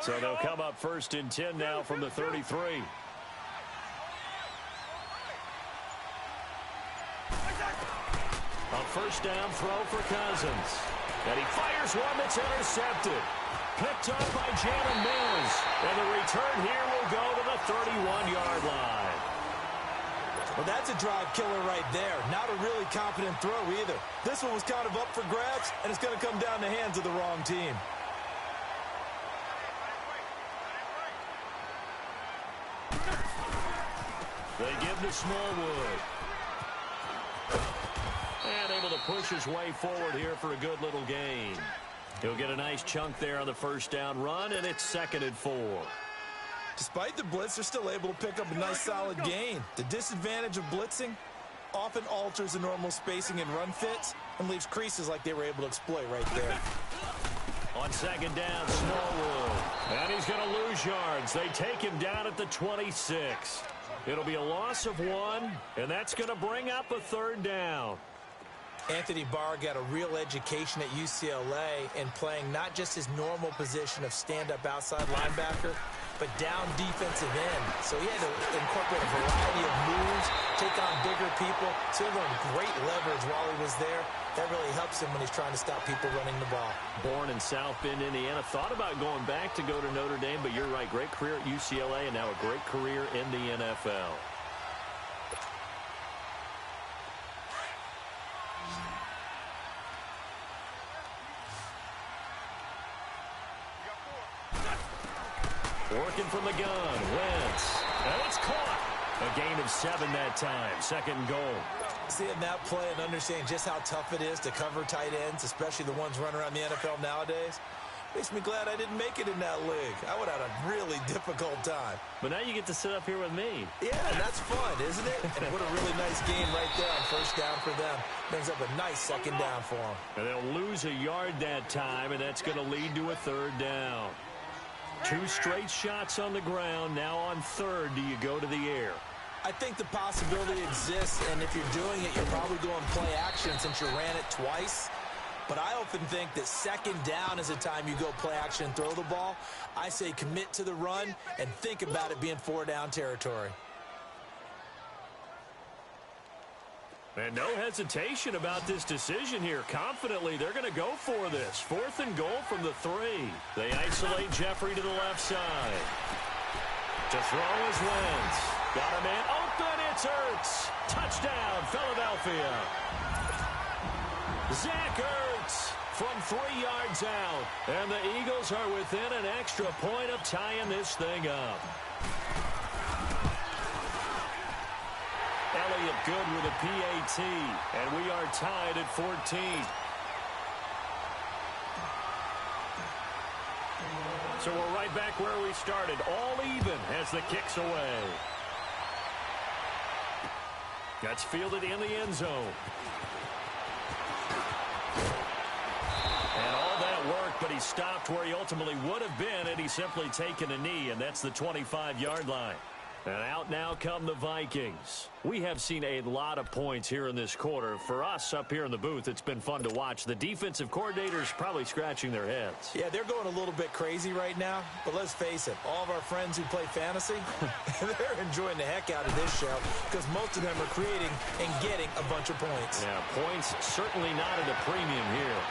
So they'll come up 1st and 10 now from the 33. A first down throw for Cousins. And he fires one that's intercepted. Picked up by Jalen Mills. And the return here will go to the 31-yard line. Well, that's a drive killer right there. Not a really confident throw either. This one was kind of up for grabs, and it's going to come down the hands of the wrong team. They give to Smallwood. And able to push his way forward here for a good little gain. He'll get a nice chunk there on the first down run, and it's 2nd and 4. Despite the blitz, they're still able to pick up a nice solid gain. The disadvantage of blitzing often alters the normal spacing and run fits and leaves creases like they were able to exploit right there. On 2nd down, Smallwood. And he's going to lose yards. They take him down at the 26. It'll be a loss of 1, and that's going to bring up a 3rd down. Anthony Barr got a real education at UCLA in playing not just his normal position of stand-up outside linebacker, but down defensive end. So he had to incorporate a variety of moves, take on bigger people. So he learned great leverage while he was there. That really helps him when he's trying to stop people running the ball. Born in South Bend, Indiana. Thought about going back to go to Notre Dame, but you're right. Great career at UCLA and now a great career in the NFL. Working from the gun, Wentz. And it's caught. A gain of 7 that time. 2nd and goal. Seeing that play and understanding just how tough it is to cover tight ends, especially the ones running around the NFL nowadays, makes me glad I didn't make it in that league. I would have had a really difficult time. But now you get to sit up here with me. Yeah, and that's fun, isn't it? And what a really nice game right there on first down for them. Brings up a nice 2nd down for them. And they'll lose a yard that time, and that's going to lead to a 3rd down. 2 straight shots on the ground. Now on 3rd, do you go to the air? I think the possibility exists, and if you're doing it, you're probably going play action since you ran it twice. But I often think that 2nd down is the time you go play action and throw the ball. I say commit to the run and think about it being 4-down territory. And no hesitation about this decision here. Confidently, they're going to go for this. 4th and goal from the 3. They isolate Jeffrey to the left side. To throw is Wentz. Got a man open. It's Ertz. Touchdown, Philadelphia. Zach Ertz from 3 yards out. And the Eagles are within an extra point of tying this thing up. Elliott good with a PAT, and we are tied at 14. So we're right back where we started, all even as the kick's away. That's fielded in the end zone. And all that work, but he stopped where he ultimately would have been had he simply taken a knee, and that's the 25-yard line. And out now come the Vikings. We have seen a lot of points here in this quarter. For us up here in the booth, it's been fun to watch. The defensive coordinators probably scratching their heads. Yeah, they're going a little bit crazy right now. But let's face it, all of our friends who play fantasy, they're enjoying the heck out of this show because most of them are creating and getting a bunch of points. Yeah, points certainly not at a premium here.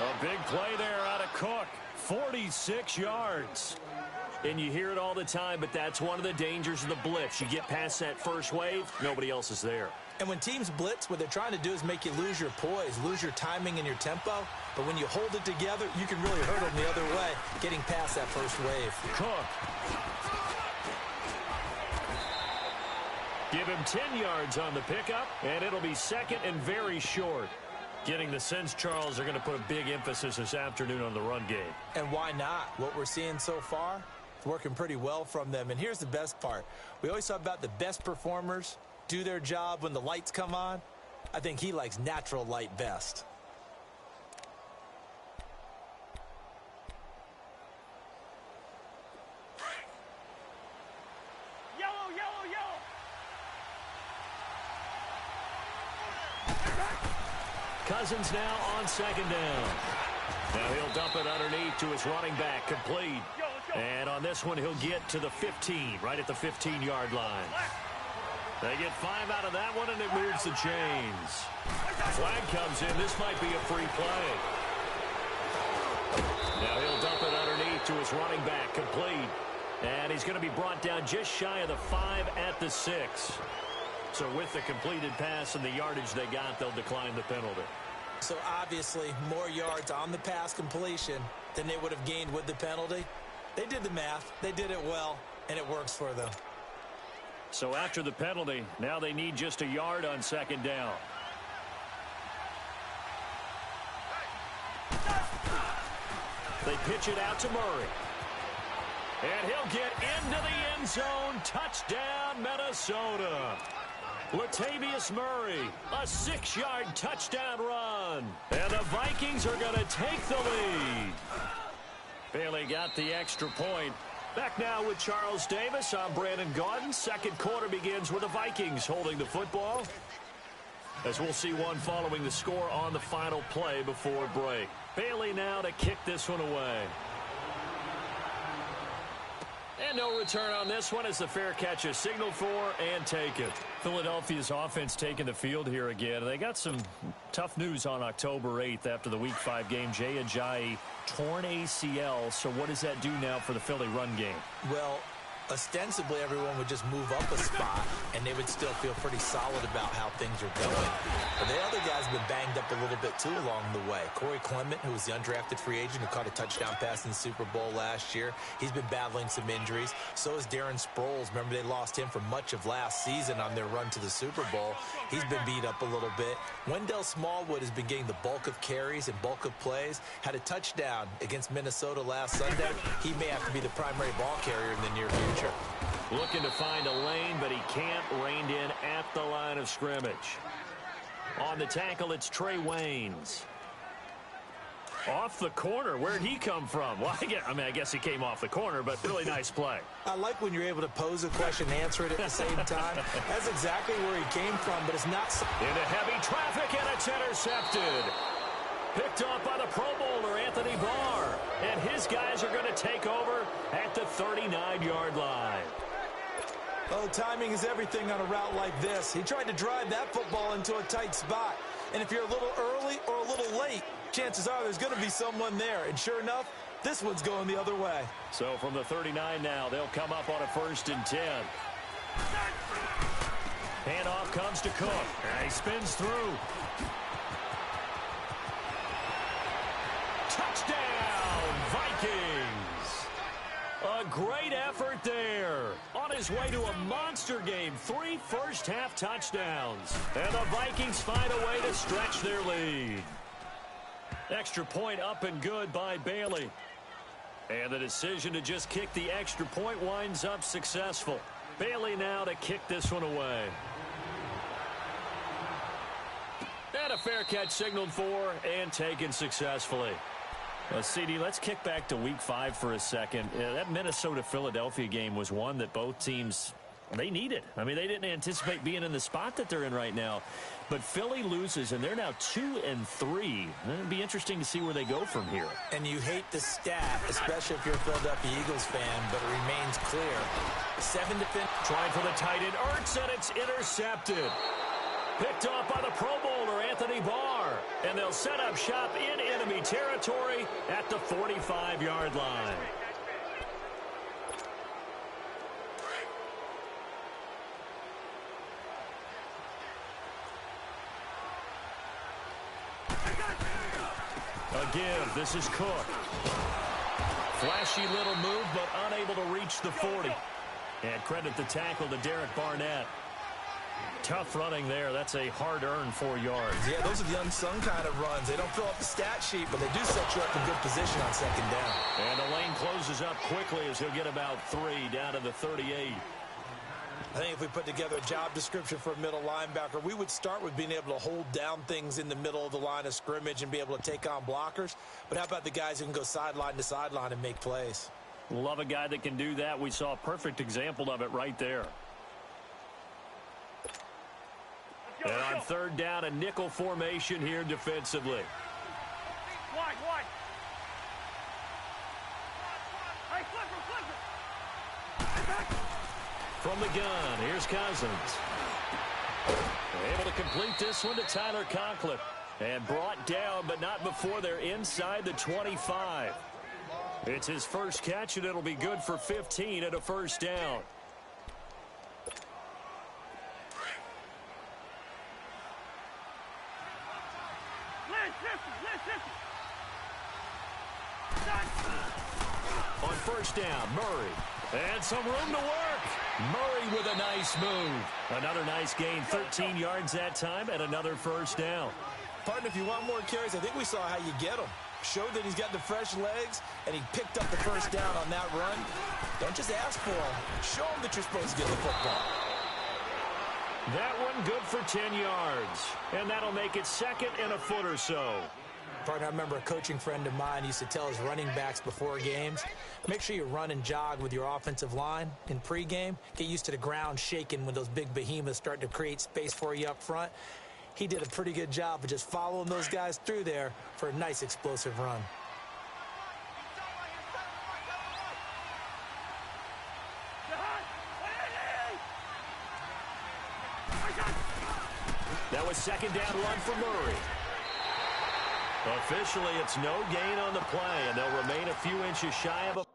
A big play there out of Cook. 46 yards. And you hear it all the time, but that's one of the dangers of the blitz. You get past that first wave, nobody else is there. And when teams blitz, what they're trying to do is make you lose your poise, lose your timing and your tempo. But when you hold it together, you can really hurt them the other way, getting past that first wave. Cook. Give him 10 yards on the pickup, and it'll be 2nd and very short. Getting the sense, Charles, they're going to put a big emphasis this afternoon on the run game. And why not? What we're seeing so far, it's working pretty well from them. And here's the best part. We always talk about the best performers do their job when the lights come on. I think he likes natural light best. Yellow, yellow, yellow. Cousins now on 2nd down. Now he'll dump it underneath to his running back, complete. And on this one, he'll get to the 15, right at the 15-yard line. They get 5 out of that one, and it moves the chains. Flag comes in. This might be a free play. Now he'll dump it underneath to his running back, complete. And he's going to be brought down just shy of the 5 at the 6. So with the completed pass and the yardage they got, they'll decline the penalty. So obviously, more yards on the pass completion than they would have gained with the penalty. They did the math. They did it well, and it works for them. So after the penalty, now they need just a yard on second down. They pitch it out to Murray. And he'll get into the end zone. Touchdown, Minnesota. Latavius Murray, a 6-yard touchdown run. And the Vikings are going to take the lead. Bailey got the extra point. Back now with Charles Davis. I'm Brandon Gaudin. Second quarter begins with the Vikings holding the football, as we'll see one following the score on the final play before break. Bailey now to kick this one away. And no return on this one as the fair catch is signaled for and taken. Philadelphia's offense taking the field here again. They got some tough news on October 8th after the Week 5 game. Jay Ajayi, torn ACL. So what does that do now for the Philly run game? Well, ostensibly everyone would just move up a spot, and they would still feel pretty solid about how things are going. But the other guys have been banged up a little bit, too, along the way. Corey Clement, who was the undrafted free agent who caught a touchdown pass in the Super Bowl last year, he's been battling some injuries. So is Darren Sproles. Remember, they lost him for much of last season on their run to the Super Bowl. He's been beat up a little bit. Wendell Smallwood has been getting the bulk of carries and bulk of plays. Had a touchdown against Minnesota last Sunday. He may have to be the primary ball carrier in the near future. Looking to find a lane, but he can't. Reined in at the line of scrimmage. On the tackle, it's Trey Waynes. Off the corner. Where'd he come from? Well, I guess he came off the corner, but really nice play. I like when you're able to pose a question and answer it at the same time. That's exactly where he came from, but it's not... Into heavy traffic, and it's intercepted. Picked up by the Pro Bowler, Anthony Barr. And his guys are going to take over at the 39-yard line. Oh, timing is everything on a route like this. He tried to drive that football into a tight spot. And if you're a little early or a little late, chances are there's going to be someone there. And sure enough, this one's going the other way. So from the 39 now, they'll come up on a 1st and 10. Handoff comes to Cook. And he spins through. Touchdown, Vikings! A great effort there. On his way to a monster game, 3 first-half touchdowns. And the Vikings find a way to stretch their lead. Extra point up and good by Bailey. And the decision to just kick the extra point winds up successful. Bailey now to kick this one away. And a fair catch signaled for and taken successfully. CD, let's kick back to Week 5 for a second. That Minnesota-Philadelphia game was one that both teams, they needed. I mean, they didn't anticipate being in the spot that they're in right now. But Philly loses, and they're now 2-3. It'll be interesting to see where they go from here. And you hate the stat, especially if you're a Philadelphia Eagles fan, but it remains clear. 7 defense. Trying for the tight end, Ertz, and it's intercepted. Picked off by the Pro Bowler, Anthony Barr. And they'll set up shop in enemy territory at the 45-yard line. Again, this is Cook. Flashy little move, but unable to reach the 40. And credit the tackle to Derek Barnett. Tough running there. That's a hard-earned 4 yards. Yeah, those are the unsung kind of runs. They don't fill up the stat sheet, but they do set you up in good position on second down. And the lane closes up quickly as he'll get about 3 down to the 38. I think if we put together a job description for a middle linebacker, we would start with being able to hold down things in the middle of the line of scrimmage and be able to take on blockers. But how about the guys who can go sideline to sideline and make plays? Love a guy that can do that. We saw a perfect example of it right there. And on 3rd down, a nickel formation here defensively. Wide. Hey, flip it. From the gun, here's Cousins. Able to complete this one to Tyler Conklin. And brought down, but not before they're inside the 25. It's his first catch, and it'll be good for 15 at a first down. On first down, Murray. And some room to work. Murray with a nice move. Another nice gain, 13 yards that time, and another first down. Partner, if you want more carries, I think we saw how you get them. Showed that he's got the fresh legs, and he picked up the first down on that run. Don't just ask for him. Show him that you're supposed to get the football. That one good for 10 yards. And that'll make it second and a foot or so. Partner, I remember a coaching friend of mine used to tell his running backs before games, make sure you run and jog with your offensive line in pregame. Get used to the ground shaking when those big behemoths start to create space for you up front. He did a pretty good job of just following those guys through there for a nice explosive run. That was second down run for Murray. Officially, it's no gain on the play, and they'll remain a few inches shy of a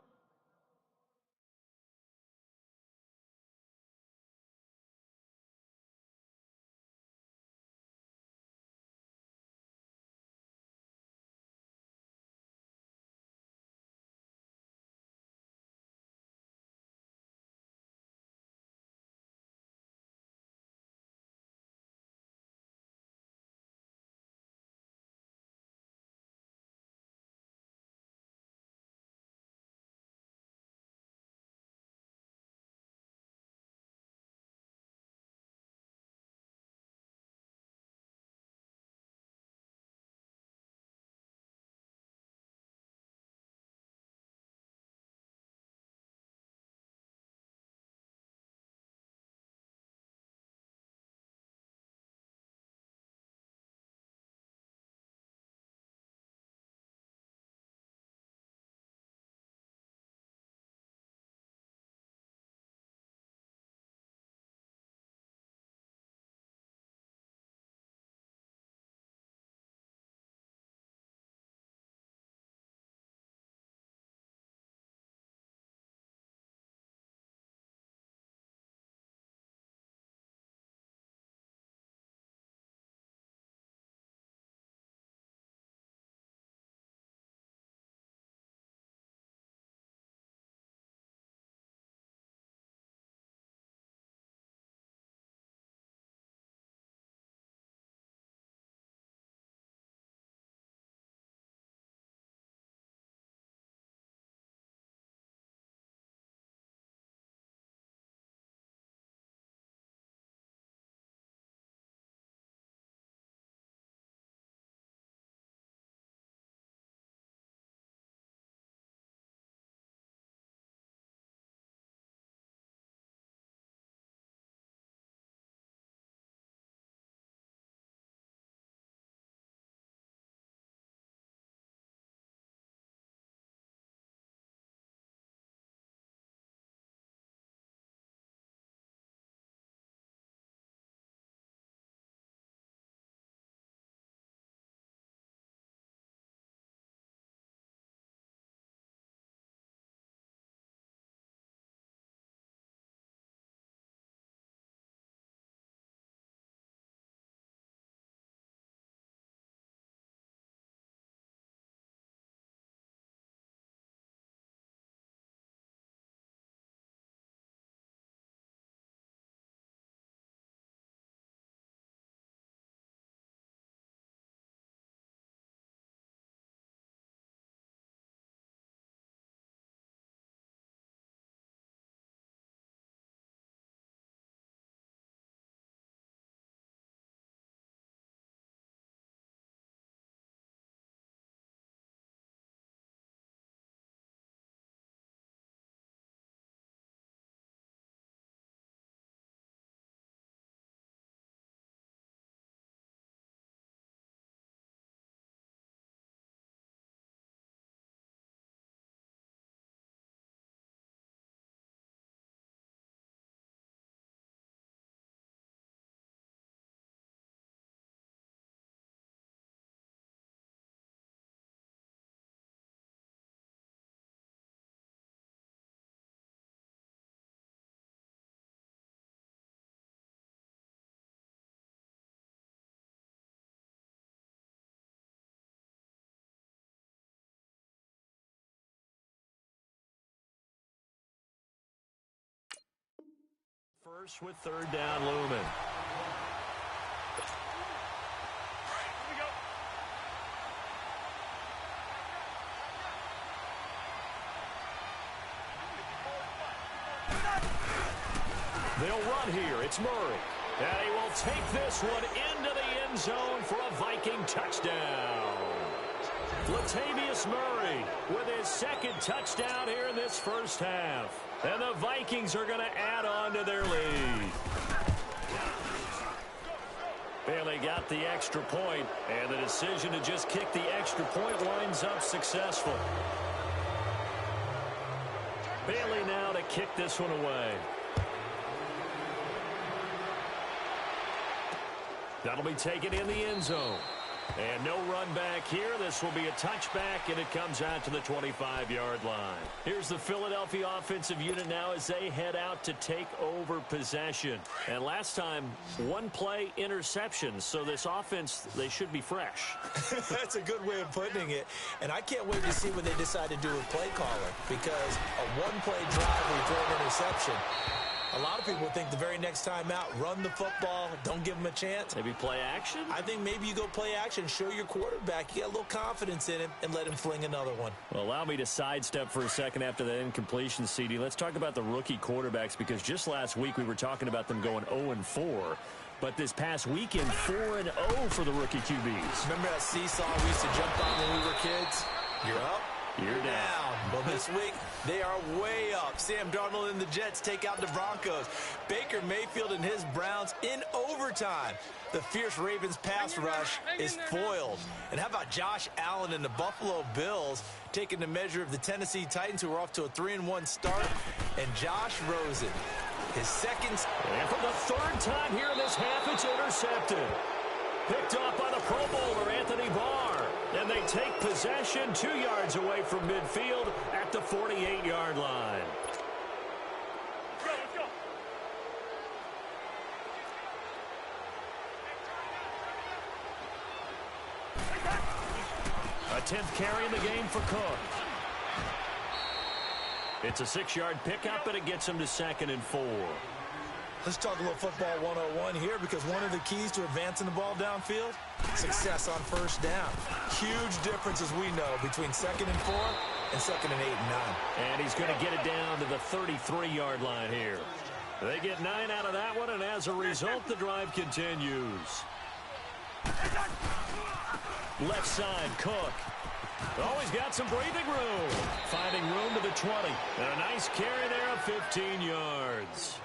First with third down looming. They'll run here. It's Murray. And he will take this one into the end zone for a Viking touchdown. Latavius Murray with his second touchdown here in this first half. And the Vikings are going to add on to their lead. Bailey got the extra point, and the decision to just kick the extra point winds up successful. Bailey now to kick this one away. That'll be taken in the end zone. And no run back here. This will be a touchback, and it comes out to the 25-yard line. Here's the Philadelphia offensive unit now as they head out to take over possession. And last time, one play interception. So this offense, they should be fresh. That's a good way of putting it. And I can't wait to see what they decide to do with play calling, because a one-play drive where you throw an interception, a lot of people think the very next time out, run the football, don't give them a chance. Maybe play action? I think maybe you go play action, show your quarterback, you got a little confidence in him, and let him fling another one. Well, allow me to sidestep for a second after that incompletion, CD. Let's talk about the rookie quarterbacks, because just last week we were talking about them going 0-4. But this past weekend, 4-0 for the rookie QBs. Remember that seesaw we used to jump on when we were kids? You're up. You're down. Well, this week, they are way up. Sam Darnold and the Jets take out the Broncos. Baker Mayfield and his Browns in overtime. The fierce Ravens pass rush is foiled. And how about Josh Allen and the Buffalo Bills taking the measure of the Tennessee Titans, who are off to a 3-1 start? And Josh Rosen, his second. And for the third time here in this half, it's intercepted. Picked off by the Pro Bowler, Anthony Barr. And they take possession 2 yards away from midfield at the 48-yard line. Let's go. A 10th carry in the game for Cook. It's a 6-yard pickup, and it gets him to 2nd and 4. Let's talk a little football 101 here, because one of the keys to advancing the ball downfield, success on first down. Huge difference, as we know, between 2nd and 4 and 2nd and 8 and 9. And he's going to get it down to the 33-yard line here. They get 9 out of that one, and as a result, the drive continues. Left side, Cook. Oh, he's got some breathing room. Finding room to the 20. And a nice carry there of 15 yards.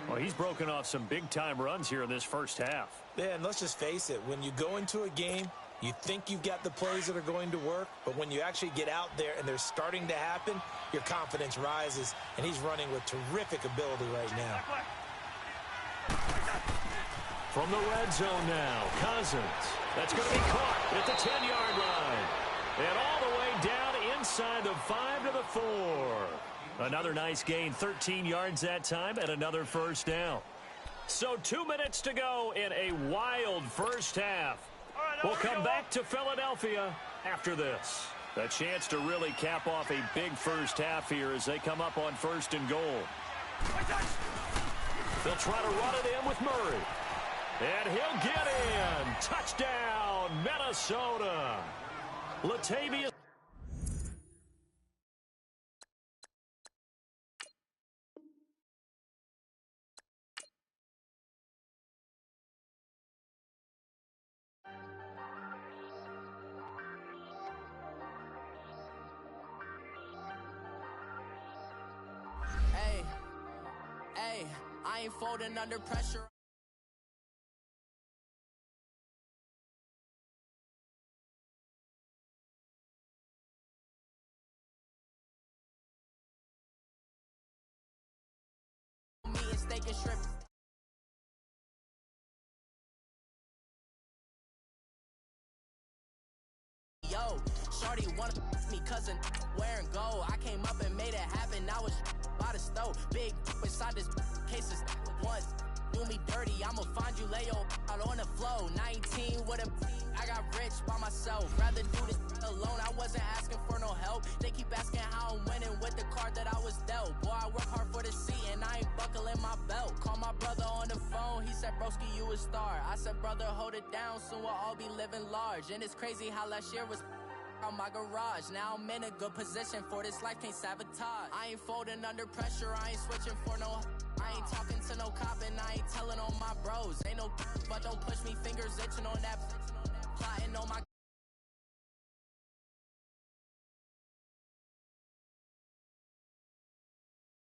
Well, he's broken off some big-time runs here in this first half. Yeah, and let's just face it. When you go into a game, you think you've got the plays that are going to work, but when you actually get out there and they're starting to happen, your confidence rises, and he's running with terrific ability right now. From the red zone now, Cousins. That's going to be caught at the 10-yard line. And all the way down inside the 5 to the 4. Another nice gain, 13 yards that time, and another first down. So 2 minutes to go in a wild first half. We'll come back to Philadelphia after this. A chance to really cap off a big first half here as they come up on 1st and goal. They'll try to run it in with Murray. And he'll get in. Touchdown, Minnesota. Latavius. Hey, I ain't folding under pressure. Me and steak and shrimp. Yo, shorty wanna me cousin wearing gold. I came up and made it happen. I was by the stove. Big inside this cases once. Do me dirty, I'ma find you, lay your out on the floor. 19 with a I got rich by myself. Rather do this alone. I wasn't asking for no help. They keep asking how I'm winning with the card that I was dealt. Boy, I work hard for the seat and I ain't buckling my belt. Call my said, broski, you a star. I said, brother, hold it down, soon we'll all be living large. And it's crazy how last year was on my garage. Now I'm in a good position for this life, can't sabotage. I ain't folding under pressure, I ain't switching for no. I ain't talking to no cop and I ain't telling on my bros. Ain't no but don't push me, fingers itching on that. Plotting on my